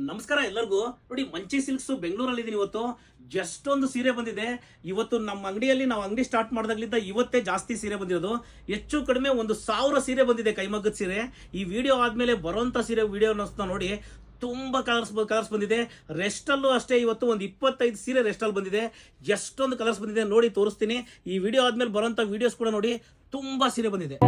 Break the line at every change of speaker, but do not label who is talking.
ನಮಸ್ಕಾರ ಎಲ್ಲರಿಗೂ. ನೋಡಿ, ಮಂಚಿ ಸಿಲ್ಕ್ಸ್ ಬೆಂಗಳೂರಲ್ಲಿ ಇದೀನಿ. ಇವತ್ತು ಜಸ್ಟ್ ಒಂದು ಸೀರೆ ಬಂದಿದೆ. ಇವತ್ತು ನಮ್ಮ ಅಂಗಡಿಯಲ್ಲಿ ನಾವು ಅಂಗಡಿ ಸ್ಟಾರ್ಟ್ ಮಾಡಿದಾಗ್ಲಿಂದ ಇವತ್ತೇ ಜಾಸ್ತಿ ಸೀರೆ ಬಂದಿರೋದು. ಹೆಚ್ಚು ಕಡಿಮೆ 1,000 ಸೀರೆ ಬಂದಿದೆ, ಕೈಮಗ್ಗದ ಸೀರೆ. ಈ ವಿಡಿಯೋ ಆದ್ಮೇಲೆ ಬರೋಂಥ ಸೀರೆ ವಿಡಿಯೋನ ನೋಡಿ, ತುಂಬಾ ಕಲರ್ಸ್ ಬಂದಿದೆ. ರೆಸ್ಟಲ್ಲೂ ಅಷ್ಟೇ, ಇವತ್ತು ಒಂದು 25 ಸೀರೆ ರೆಸ್ಟಲ್ಲಿ ಬಂದಿದೆ. ಎಷ್ಟೊಂದು ಕಲರ್ಸ್ ಬಂದಿದೆ ನೋಡಿ, ತೋರಿಸ್ತೀನಿ. ಈ ವಿಡಿಯೋ ಆದ್ಮೇಲೆ ಬರೋಂಥ ವಿಡಿಯೋಸ್ ಕೂಡ ನೋಡಿ, ತುಂಬಾ ಸೀರೆ ಬಂದಿದೆ.